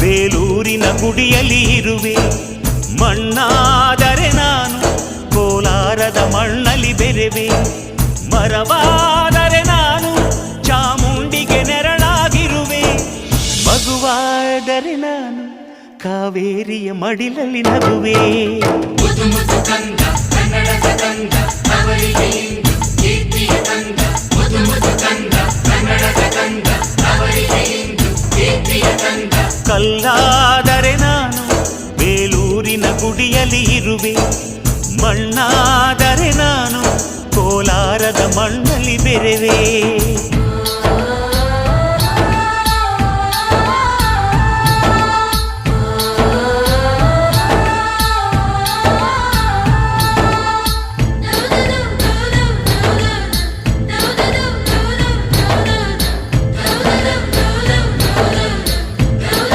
ಬೇಲೂರಿನ ಗುಡಿಯಲ್ಲಿ ಇರುವೆ. ಮಣ್ಣಾದರೆ ನಾನು ಕೋಲಾರದ ಮಣ್ಣಲ್ಲಿ ಬೆರೆವೆ. ಮರವಾದರೆ ನಾನು ಚಾಮುಂಡಿಗೆ ನೆರಳಾಗಿರುವೆ. ಮಗುವಾದರೆ ನಾನು ಕಾವೇರಿಯ ಮಡಿಲಲ್ಲಿ ನಗುವೆ. ಕಲ್ಲಾದರೆ ನಾನು ಬೇಲೂರಿನ ಗುಡಿಯಲ್ಲಿ ಇರುವೆ. ಮಣ್ಣಾದರೆ ನಾನು ಕೋಲಾರದ ಮಣ್ಣಲ್ಲಿ ಬೆರೆವೆ.